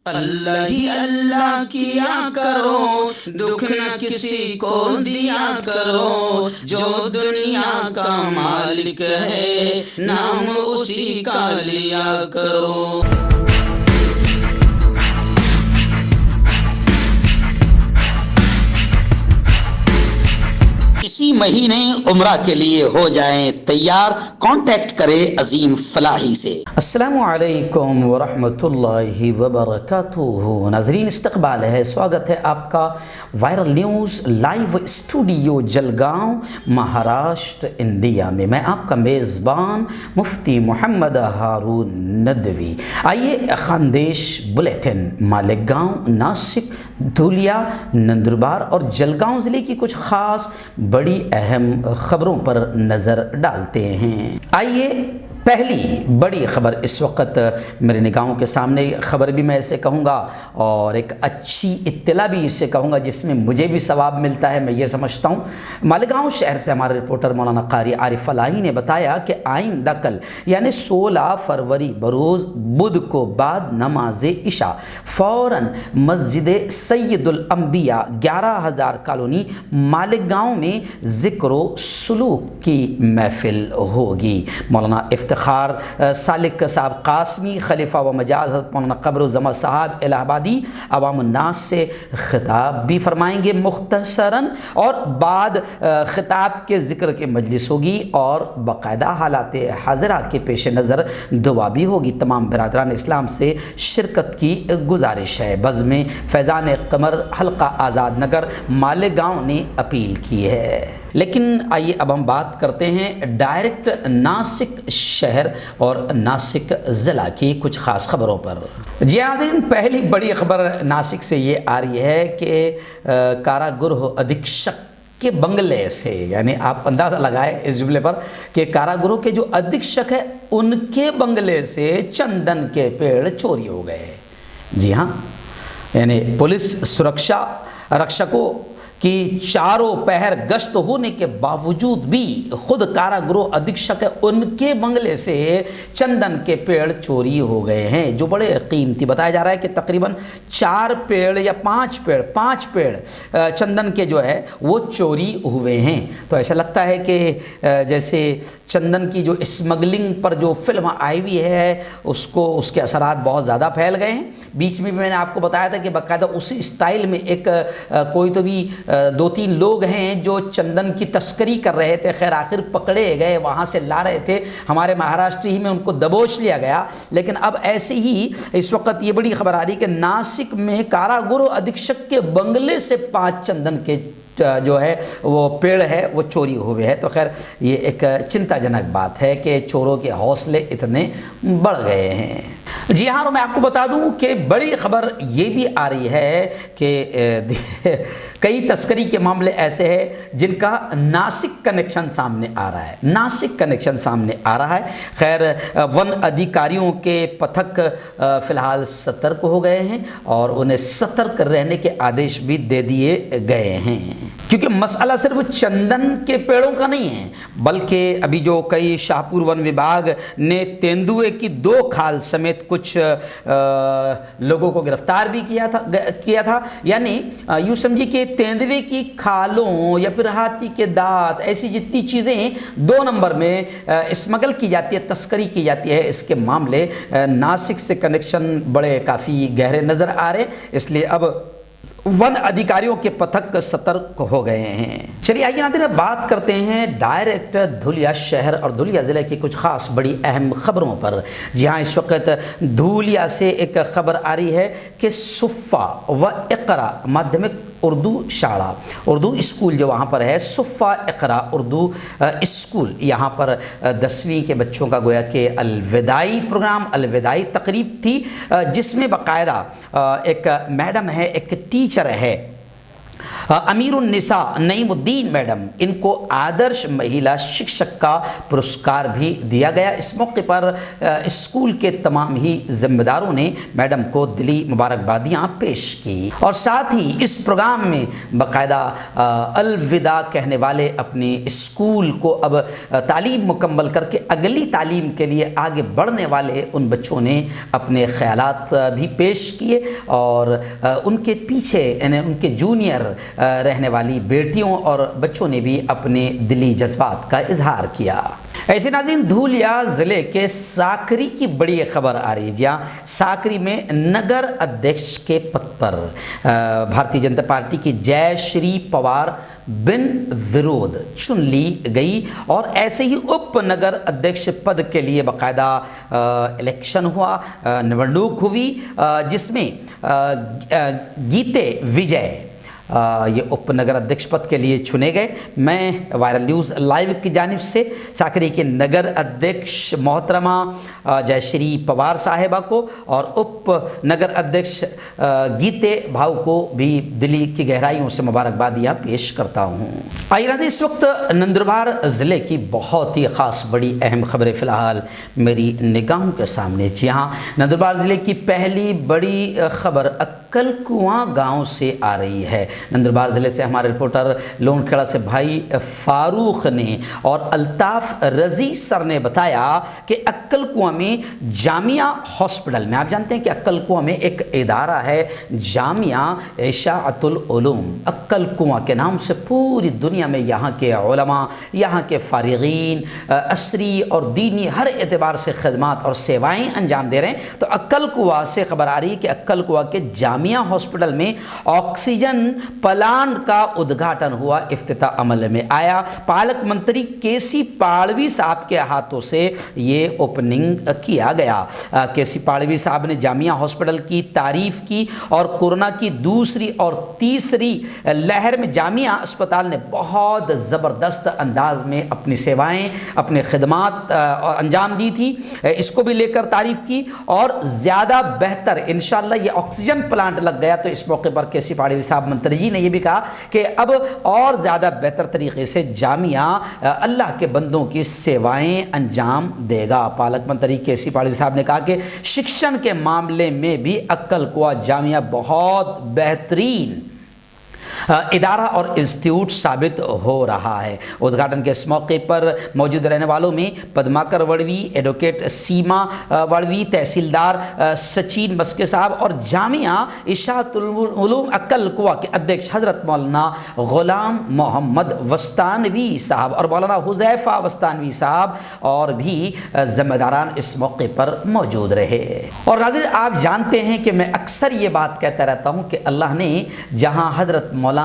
अल्लाह ही अल्लाह किया करो, दुख न किसी को दिया करो। जो दुनिया का मालिक है, नाम उसी का लिया करो। इसी महीने उम्रा के लिए हो जाएं तैयार। कांटेक्ट करें अजीम फलाही से। अस्सलामु अलैकुम वरहमतुल्लाहि वबरकातुहू। नाज़रीन, इस्तक़बाल है, स्वागत है आपका viral news live studio Jalgaon, Maharashtra, India में। मैं आपका मेज़बान मुफ्ती मोहम्मद हारून नदवी। आइए खानदेश बुलेटिन मालेगांव, नासिक, धुलिया, नंदुरबार और जलगांव ज़िले की कुछ ख़ास बड़ी अहम खबरों पर नज़र डालते हैं। आइए, पहली बड़ी ख़बर इस वक्त मेरे निगाहों के सामने, ख़बर भी मैं इसे कहूँगा और एक अच्छी इत्तला भी इसे कहूँगा जिसमें मुझे भी सवाब मिलता है, मैं ये समझता हूँ। मालेगांव शहर से हमारे रिपोर्टर मौलाना कारी आरिफ फलाही ने बताया कि आइंदा कल यानी 16 फरवरी बरोज़ बुध को बाद नमाज इशा फ़ौरन मस्जिद सैयदुल अंबिया 11,000 कॉलोनी मालेगांव में ज़िक्र सुलूक की महफिल होगी। मौलाना इफ्तिखार सालिक साहब कासमी, खलीफा व मजाज मौलाना क़ब्र ज़मा साहब इलाहाबादी अवाम नास से ख़िताब भी फरमाएंगे मुख्तसरन, और बाद ख़िताब के ज़िक्र के मजलिस होगी और बाकायदा हालात हाज़िरा के पेश नज़र दुआ भी होगी। तमाम बरादरान इस्लाम से शिरकत की गुजारिश है। बज़्म फैज़ान क़मर हल्का आज़ाद नगर मालेगांव ने अपील की है। लेकिन आइए अब हम बात करते हैं डायरेक्ट नासिक शहर और नासिक ज़िला की कुछ ख़ास ख़बरों पर। जी नाज़रीन, पहली बड़ी ख़बर नासिक से ये आ रही है कि कारागृह अधीक्षक के बंगले से, यानी आप अंदाज़ा लगाए इस जुमले पर कि कारागृह के जो अधीक्षक है उनके बंगले से चंदन के पेड़ चोरी हो गए। जी हाँ, यानी पुलिस सुरक्षा रक्षकों कि चारों पहर गश्त होने के बावजूद भी खुद कारागृह अधीक्षक है उनके बंगले से चंदन के पेड़ चोरी हो गए हैं, जो बड़े कीमती बताया जा रहा है कि तकरीबन 4 पेड़ या 5 पेड़ चंदन के जो है वो चोरी हुए हैं। तो ऐसा लगता है कि जैसे चंदन की जो स्मगलिंग पर जो फिल्म आई हुई है उसके असरात बहुत ज़्यादा फैल गए हैं। बीच में भी मैंने आपको बताया था कि बाकायदा उसी स्टाइल में एक कोई तो भी 2-3 लोग हैं जो चंदन की तस्करी कर रहे थे। खैर आखिर पकड़े गए, वहाँ से ला रहे थे, हमारे महाराष्ट्र ही में उनको दबोच लिया गया। लेकिन अब ऐसे ही इस वक्त ये बड़ी खबर आ रही है कि नासिक में कारागृह अधीक्षक के बंगले से 5 चंदन के जो है वो पेड़ है वो चोरी हुए हैं। तो खैर ये एक चिंताजनक बात है कि चोरों के हौसले इतने बढ़ गए हैं। जी हाँ, और मैं आपको बता दूं कि बड़ी खबर ये भी आ रही है कि कई तस्करी के मामले ऐसे हैं जिनका नासिक कनेक्शन सामने आ रहा है। नासिक कनेक्शन सामने आ रहा है। खैर वन अधिकारियों के पथक फ़िलहाल सतर्क हो गए हैं और उन्हें सतर्क रहने के आदेश भी दे दिए गए हैं, क्योंकि मसला सिर्फ चंदन के पेड़ों का नहीं है, बल्कि अभी जो कई शाहपुर वन विभाग ने तेंदुए की 2 खाल समेत कुछ लोगों को गिरफ्तार भी किया था। यानी यूँ समझिए कि तेंदुए की खालों या फिर हाथी के दांत, ऐसी जितनी चीज़ें 2 नंबर में स्मगल की जाती है, तस्करी की जाती है, इसके मामले नासिक से कनेक्शन बड़े काफ़ी गहरे नज़र आ रहे। इसलिए अब वन अधिकारियों के पथक सतर्क हो गए हैं। चलिए आइए नाज़रीन, बात करते हैं डायरेक्ट धुलिया शहर और धुलिया ज़िले की कुछ ख़ास बड़ी अहम ख़बरों पर। जी हाँ, इस वक्त धुलिया से एक ख़बर आ रही है कि सुफ़ा व इक़रा माध्यमिक उर्दू शाला, उर्दू स्कूल जो वहाँ पर है, सुफ़ा इक़रा उर्दू स्कूल, यहाँ पर 10वीं के बच्चों का गोया कि अलविदाई प्रोग्राम, अलविदाई तकरीब थी, जिसमें बाकायदा एक मैडम है, एक टीचर है, अमीरुन्निसा नईमुद्दीन मैडम, इनको आदर्श महिला शिक्षक का पुरस्कार भी दिया गया। इस मौके पर स्कूल के तमाम ही जिम्मेदारों ने मैडम को दिली मुबारकबादियाँ पेश की और साथ ही इस प्रोग्राम में बाकायदा अलविदा कहने वाले अपने स्कूल को अब तालीम मुकम्मल करके अगली तालीम के लिए आगे बढ़ने वाले उन बच्चों ने अपने ख्यालात भी पेश किए और उनके पीछे यानी उनके जूनियर रहने वाली बेटियों और बच्चों ने भी अपने दिली जज्बात का इजहार किया। ऐसे नाज़रीन, धूलिया ज़िले के साकरी की बड़ी खबर आ रही है, जहाँ साकरी में नगर अध्यक्ष के पद पर भारतीय जनता पार्टी की जयश्री पवार बिन विरोध चुन ली गई और ऐसे ही उप नगर अध्यक्ष पद के लिए बाकायदा इलेक्शन हुआ, निवडणूक हुई, जिसमें गीते विजय ये उपनगर अध्यक्ष पद के लिए चुने गए। मैं वायरल न्यूज़ लाइव की जानिब से साकरी के नगर अध्यक्ष मोहतरमा जयश्री पवार साहिबा को और उप नगर अध्यक्ष गीते भाव को भी दिली की गहराइयों से मुबारकबादियाँ पेश करता हूँ। आइए इस वक्त नंदुरबार ज़िले की बहुत ही ख़ास बड़ी अहम खबरें फ़िलहाल मेरी निगाहों के सामने। जी हाँ, नंदुरबार ज़िले की पहली बड़ी खबर अक्कल कुआं गाँव से आ रही है। नंदुरबार ज़िले से हमारे रिपोर्टर लोनखेड़ा से भाई फारूक ने और अल्ताफ़ रज़ी सर ने बताया कि अक्कल कुआं में जामिया हॉस्पिटल में, आप जानते हैं कि अक्कल कुआं में एक इदारा है जामिया इशाअतुल उलूम, अक्कल कुआं के नाम से पूरी दुनिया में यहाँ के उलमा, यहाँ के फारिगीन असरी और दीनी हर एतबार से खदमात और सेवाएँ अंजाम दे रहे हैं। तो अक्कल कुआं से खबर आ रही है कि अक्कल कुआं के जामिया हॉस्पिटल में ऑक्सीजन प्लांट का उद्घाटन हुआ, इफ्तिताह अमल में आया। पालक मंत्री केसी पाड़वी साहब के हाथों से ये ओपनिंग किया गया। केसी पाड़वी साहब ने जामिया हॉस्पिटल की तारीफ की और कोरोना की दूसरी और तीसरी लहर में जामिया अस्पताल ने बहुत ज़बरदस्त अंदाज में अपनी सेवाएं, अपने खिदमात अंजाम दी थी, इसको भी लेकर तारीफ की और ज़्यादा बेहतर इंशाअल्लाह ये ऑक्सीजन प्लांट लग गया। तो इस मौके पर केसी पाड़वी साहब मंत्री जी ने यह भी कहा कि अब और ज़्यादा बेहतर तरीके से जामिया अल्लाह के बंदों की सेवाएं अंजाम देगा। पालक मंत्री केसी पाड़वी साहब ने कहा कि शिक्षण के मामले में भी अक्कल कुआं जामिया बहुत बेहतरीन इदारा और इंस्टीट्यूट साबित हो रहा है। उद्घाटन के इस मौके पर मौजूद रहने वालों में पद्माकर वड़वी, एडवोकेट सीमा वड़वी, तहसीलदार सचिन मस्के साहब और जामिया इशाअतुल उलूम अक्कल कुआं के अध्यक्ष हज़रत मौलाना ग़ुलाम मोहम्मद वस्तानवी साहब और मौलाना हुज़ैफ़ा वस्तानवी साहब और भी ज़िम्मेदारान इस मौके पर मौजूद रहे। और नाज़रीन, आप जानते हैं कि मैं अक्सर ये बात कहता रहता हूँ कि अल्लाह ने जहाँ हज़रत मौलाना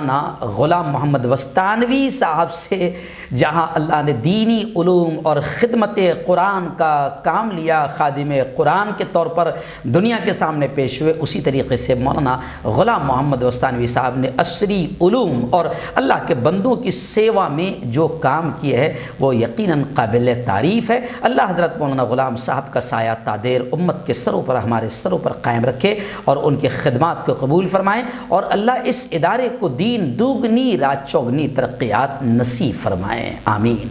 ग़ुलाम मोहम्मद वस्तानवी साहब से जहाँ अल्लाह ने दीनी उलूम और ख़िदमत कुरान का काम लिया, खादिम कुरान के तौर पर दुनिया के सामने पेश हुए, उसी तरीक़े से मौलाना ग़ुलाम मोहम्मद वस्तानवी साहब ने असरी उलूम और अल्लाह के बंदों की सेवा में जो काम किए है वो यकीनन काबिल तारीफ़ है। अल्लाह हज़रत मौलाना ग़ुलाम साहब का साया तादेर उम्मत के सरों पर, हमारे सरों पर कायम रखे और उनकी खिदमात को कबूल फरमाएँ और अल्लाह इस इदारे को दीन दुगनी रात चौगनी तरक्यात नसीब फरमाएँ, आमीन।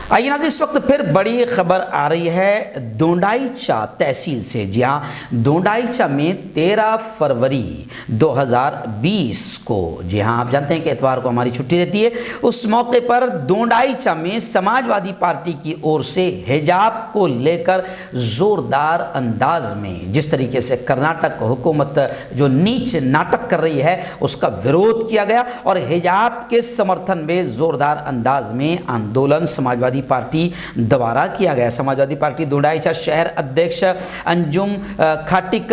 आइए नाज़रीन, इस वक्त फिर बड़ी खबर आ रही है दोंडाईचा तहसील से। जी हाँ, दोंडाईचा में 13 फरवरी 2020 को, जी हाँ आप जानते हैं कि इतवार को हमारी छुट्टी रहती है, उस मौके पर दोंडाईचा में समाजवादी पार्टी की ओर से हिजाब को लेकर ज़ोरदार अंदाज में, जिस तरीके से कर्नाटक हुकूमत जो नीच नाटक कर रही है उसका विरोध किया गया और हिजाब के समर्थन में ज़ोरदार अंदाज में आंदोलन समाजवादी पार्टी द्वारा किया गया। समाजवादी पार्टी दोंडाईचा शहर अध्यक्ष अंजुम खाटिक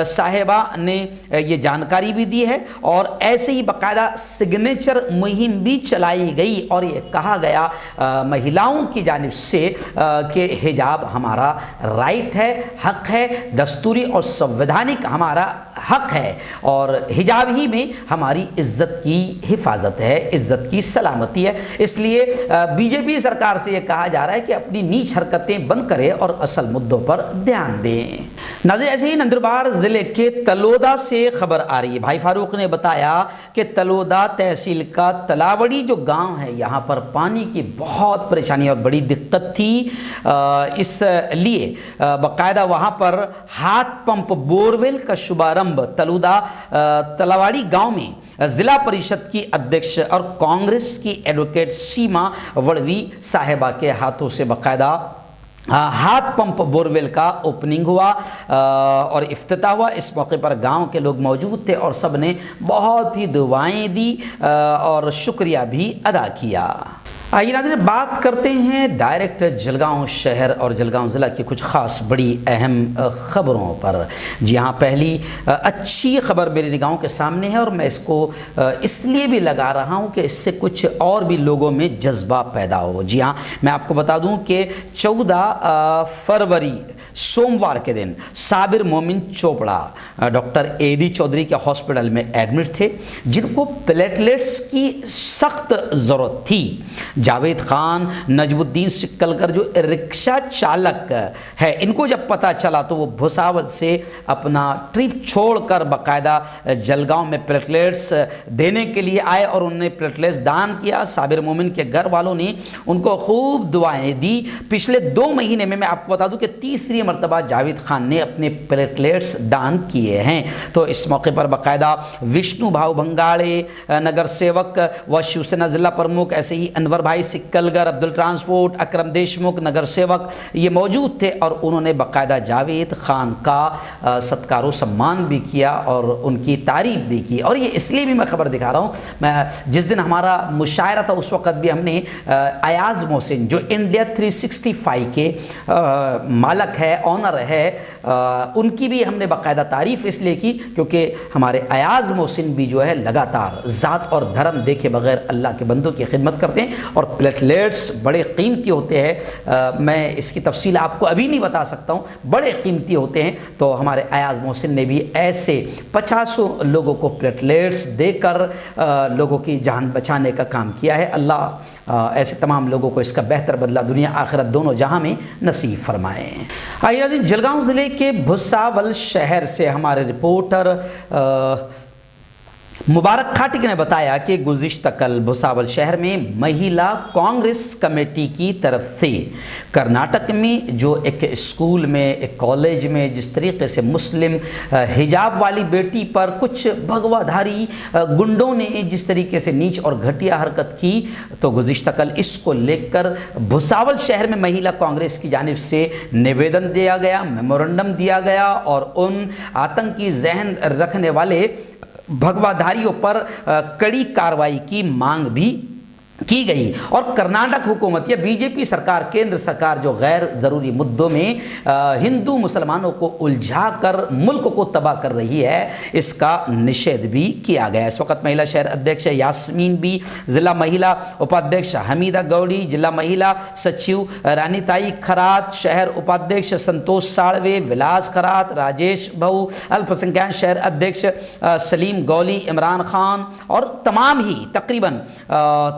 साहिबा ने ये जानकारी भी दी है और ऐसे ही बाकायदा सिग्नेचर मुहिम भी चलाई गई और ये कहा गया महिलाओं की जानिब से कि हिजाब हमारा राइट है, हक है, दस्तूरी और संवैधानिक हमारा हक है और हिजाब ही में हमारी इज्जत की हिफाजत है, इज्जत की सलामती है। इसलिए बीजेपी सरकार से ये कहा जा रहा है कि अपनी नीच हरकतें बंद करें और असल मुद्दों पर ध्यान दें। नाज़रीन, ऐसे ही नंदुरबार ज़िले के तलोदा से खबर आ रही है। भाई फारूक ने बताया कि तलोदा तहसील का तलावड़ी जो गांव है, यहाँ पर पानी की बहुत परेशानी और बड़ी दिक्कत थी। इसलिए बाकायदा वहाँ पर हाथ पंप बोरवेल का शुभारंभ तलोदा तलावड़ी गांव में ज़िला परिषद की अध्यक्ष और कांग्रेस की एडवोकेट सीमा वड़वी साहिबा के हाथों से बाकायदा हाथ पंप बोरवेल का ओपनिंग हुआ और इफ्तिताह हुआ। इस मौके पर गांव के लोग मौजूद थे और सब ने बहुत ही दुआएं दी और शुक्रिया भी अदा किया। आइए नाज़रीन, बात करते हैं डायरेक्ट जलगांव शहर और जलगांव ज़िला की कुछ ख़ास बड़ी अहम ख़बरों पर। जी हाँ, पहली अच्छी ख़बर मेरी निगाहों के सामने है और मैं इसको इसलिए भी लगा रहा हूँ कि इससे कुछ और भी लोगों में जज्बा पैदा हो। जी हाँ, मैं आपको बता दूँ कि 14 फरवरी सोमवार के दिन साबिर मोमिन चोपड़ा डॉक्टर AD चौधरी के हॉस्पिटल में एडमिट थे, जिनको प्लेटलेट्स की सख्त ज़रूरत थी। जावेद खान, नजमुद्दीन सिक्कलकर जो रिक्शा चालक है, इनको जब पता चला तो वो भुसावल से अपना ट्रिप छोड़कर बाकायदा जलगांव में प्लेटलेट्स देने के लिए आए और उन्होंने प्लेटलेट्स दान किया। साबिर मोमिन के घर वालों ने उनको खूब दुआएं दी। पिछले 2 महीने में मैं आपको बता दूं कि तीसरी मरतबा जावेद खान ने अपने प्लेटलेट्स दान किए हैं। तो इस मौके पर बाकायदा विष्णु भाऊ भंगाड़े नगर सेवक व शिवसेना जिला प्रमुख, ऐसे ही अनवर भाई सिक्कलगर, अब्दुल ट्रांसपोर्ट, अकरम देशमुख नगर सेवक ये मौजूद थे और उन्होंने बाकायदा जावेद खान का सत्कार सम्मान भी किया और उनकी तारीफ भी की। और ये इसलिए भी मैं खबर दिखा रहा हूँ, मैं जिस दिन हमारा मुशायरा था उस वक़्त भी हमने अयाज मोहसिन जो इंडिया 365 के मालक है, ऑनर है, उनकी भी हमने बाकायदा तारीफ़ इसलिए की क्योंकि हमारे अयाज मोहसिन भी जो है लगातार ज़ात और धर्म देखे बगैर अल्लाह के बंदों की खिदमत करते हैं और प्लेटलेट्स बड़े कीमती होते हैं। मैं इसकी तफसील आपको अभी नहीं बता सकता हूँ, बड़े कीमती होते हैं। तो हमारे अयाज मोहसिन ने भी ऐसे 50 लोगों को प्लेटलेट्स देकर लोगों की जान बचाने का काम किया है। अल्लाह ऐसे तमाम लोगों को इसका बेहतर बदला दुनिया आखिरत दोनों जहां में नसीब फरमाएँ। आइए जलगांव ज़िले के भुसावल शहर से हमारे रिपोर्टर मुबारक खाटिक ने बताया कि गुज़िश्ता कल भुसावल शहर में महिला कांग्रेस कमेटी की तरफ से कर्नाटक में जो एक स्कूल में, एक कॉलेज में जिस तरीके से मुस्लिम हिजाब वाली बेटी पर कुछ भगवाधारी गुंडों ने जिस तरीके से नीच और घटिया हरकत की, तो गुज़िश्ता कल इसको लेकर भुसावल शहर में महिला कांग्रेस की जानिब से निवेदन दिया गया, मेमोरेंडम दिया गया और उन आतंकी जहन रखने वाले भगवाधारियों पर कड़ी कार्रवाई की मांग भी की गई। और कर्नाटक हुकूमत या बीजेपी सरकार, केंद्र सरकार जो गैर ज़रूरी मुद्दों में हिंदू मुसलमानों को उलझाकर मुल्क को तबाह कर रही है, इसका निषेध भी किया गया। इस वक्त महिला शहर अध्यक्ष यास्मीन बी, ज़िला महिला उपाध्यक्ष हमीदा गौड़ी, जिला महिला सचिव रानीताई खरात, शहर उपाध्यक्ष संतोष साड़वे, विलास खरात, राजेश भाऊ, अल्पसंख्यक शहर अध्यक्ष सलीम गौली, इमरान खान और तकरीबन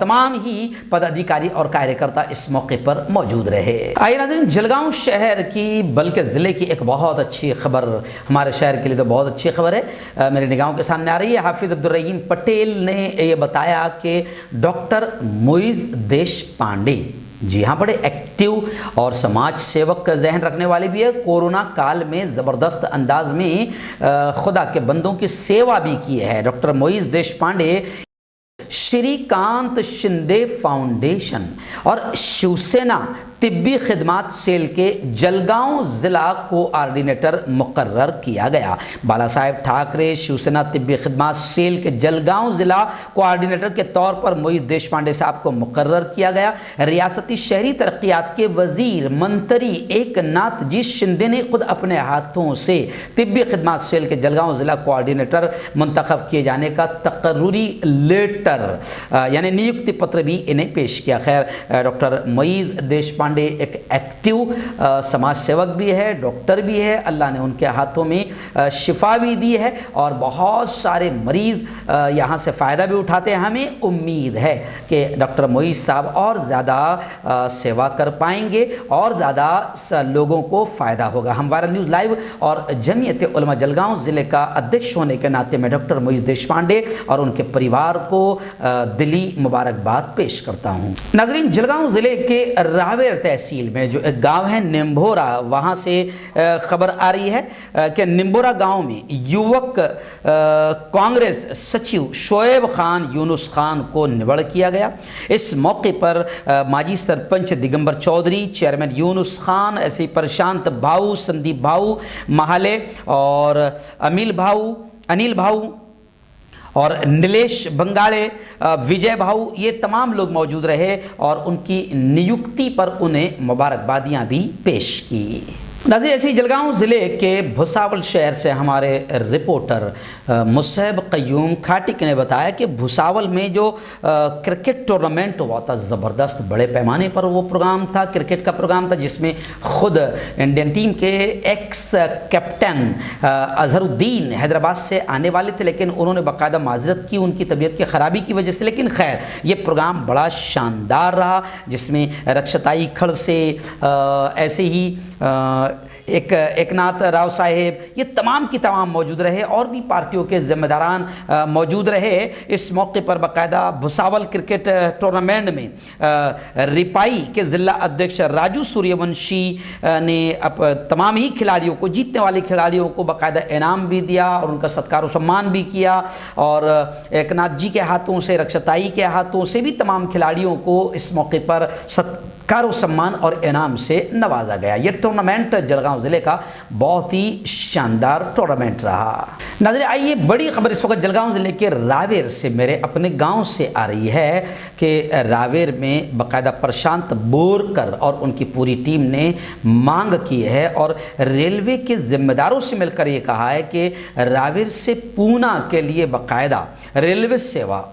तमाम ही पदाधिकारी और कार्यकर्ता इस मौके पर मौजूद रहे। आइए नाज़रीन, जलगांव शहर की बल्कि ज़िले की एक बहुत अच्छी खबर, हमारे शहर के लिए तो बहुत अच्छी खबर है, मेरी निगाहों के सामने आ रही है। हाफिज़ अब्दुल रहीम पटेल ने ये बताया कि डॉक्टर मोइज़ देशपांडे, जी हाँ, बड़े एक्टिव और समाज सेवक का जहन रखने वाले भी है, कोरोना काल में ज़बरदस्त अंदाज में खुदा के बंदों की सेवा भी की है। डॉक्टर मोइज़ देशपांडे श्रीकांत शिंदे फाउंडेशन और शिवसेना तिब्बी खिदमात सेल के जलगांव ज़िला कोऑर्डिनेटर मुकर्रर किया गया। बाला साहेब ठाकरे शिवसेना तिब्बी खिदमात सेल के जलगांव ज़िला कोऑर्डिनेटर के तौर पर मोइज़ देशपांडे साहब को मुकर्रर किया गया। रियासती शहरी तरक्यात के वजीर मंत्री एकनाथ जी शिंदे ने खुद अपने हाथों से तिब्बी खिदमात सेल के जलगांव ज़िला कोऑर्डिनेटर मुंतखब किए जाने का तकर्रुरी लेटर यानी नियुक्ति पत्र भी इन्हें पेश किया। खैर, डॉक्टर मोइज़ देशपांडे देशपांडे एक एक्टिव समाज सेवक भी है, डॉक्टर भी है। अल्लाह ने उनके हाथों में शिफा भी दी है और बहुत सारे मरीज़ यहाँ से फ़ायदा भी उठाते हैं। हमें उम्मीद है कि डॉक्टर मोईज़ साहब और ज़्यादा सेवा कर पाएंगे और ज़्यादा लोगों को फ़ायदा होगा। हम वायरल न्यूज़ लाइव और जमीयत उलमा जलगांव ज़िले का अध्यक्ष होने के नाते मैं डॉक्टर मोईज़ देशपांडे और उनके परिवार को दिली मुबारकबाद पेश करता हूँ। नाज़रीन, जलगांव ज़िले के रावेर तहसील में जो एक गाँव है निम्भोरा, वहाँ से खबर आ रही है कि निम्भोरा गाँव में युवक कांग्रेस सचिव शोएब खान यूनुस खान को निवड़ किया गया। इस मौके पर माजी सरपंच दिगंबर चौधरी, चेयरमैन यूनुस खान, ऐसे ही प्रशांत भाऊ, संदीप भाऊ महाले और अनिल भाऊ और नीलेश बंगाले, विजय भाऊ, ये तमाम लोग मौजूद रहे और उनकी नियुक्ति पर उन्हें मुबारकबादियाँ भी पेश की। नाज़रीन, ऐसे ही जलगांव ज़िले के भुसावल शहर से हमारे रिपोर्टर मुसैब क़य्यूम खाटिक ने बताया कि भुसावल में जो क्रिकेट टूर्नामेंट हुआ था, ज़बरदस्त बड़े पैमाने पर वो प्रोग्राम था, क्रिकेट का प्रोग्राम था, जिसमें ख़ुद इंडियन टीम के एक्स कैप्टन अजहरुद्दीन हैदराबाद से आने वाले थे, लेकिन उन्होंने बाकायदा माजरत की उनकी तबीयत की ख़राबी की वजह से। लेकिन खैर, ये प्रोग्राम बड़ा शानदार रहा, जिसमें रक्षताई खड़ से ऐसे ही एकनाथ राव साहेब, ये तमाम की तमाम मौजूद रहे और भी पार्टियों के ज़िम्मेदारान मौजूद रहे। इस मौके पर बाकायदा भुसावल क्रिकेट टूर्नामेंट में रिपाई के ज़िला अध्यक्ष राजू सूर्यवंशी ने तमाम ही खिलाड़ियों को, जीतने वाले खिलाड़ियों को बाकायदा इनाम भी दिया और उनका सत्कार और सम्मान भी किया। और एकनाथ जी के हाथों से, रक्षताई के हाथों से भी तमाम खिलाड़ियों को इस मौके पर सत्कार, सम्मान और इनाम से नवाजा गया। ये टूर्नामेंट जलगांव ज़िले का बहुत ही शानदार टूर्नामेंट रहा। नाज़रीन, आइए बड़ी खबर इस वक्त जलगांव ज़िले के रावेर से, मेरे अपने गांव से आ रही है कि रावेर में बाकायदा प्रशांत बोरकर और उनकी पूरी टीम ने मांग की है और रेलवे के ज़िम्मेदारों से मिलकर ये कहा है कि रावेर से पूना के लिए बाकायदा रेलवे सेवा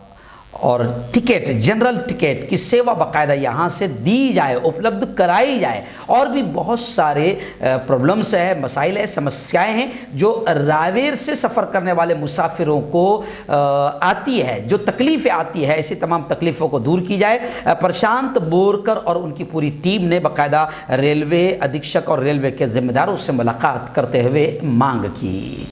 और टिकट, जनरल टिकट की सेवा बाकायदा यहाँ से दी जाए, उपलब्ध कराई जाए। और भी बहुत सारे प्रॉब्लम्स है, मसाइल है, समस्याएं हैं जो रावेर से सफ़र करने वाले मुसाफिरों को आती है, जो तकलीफ़ें आती है, ऐसी तमाम तकलीफ़ों को दूर की जाए। प्रशांत बोरकर और उनकी पूरी टीम ने बाकायदा रेलवे अधीक्षक और रेलवे के ज़िम्मेदारों से मुलाकात करते हुए मांग की।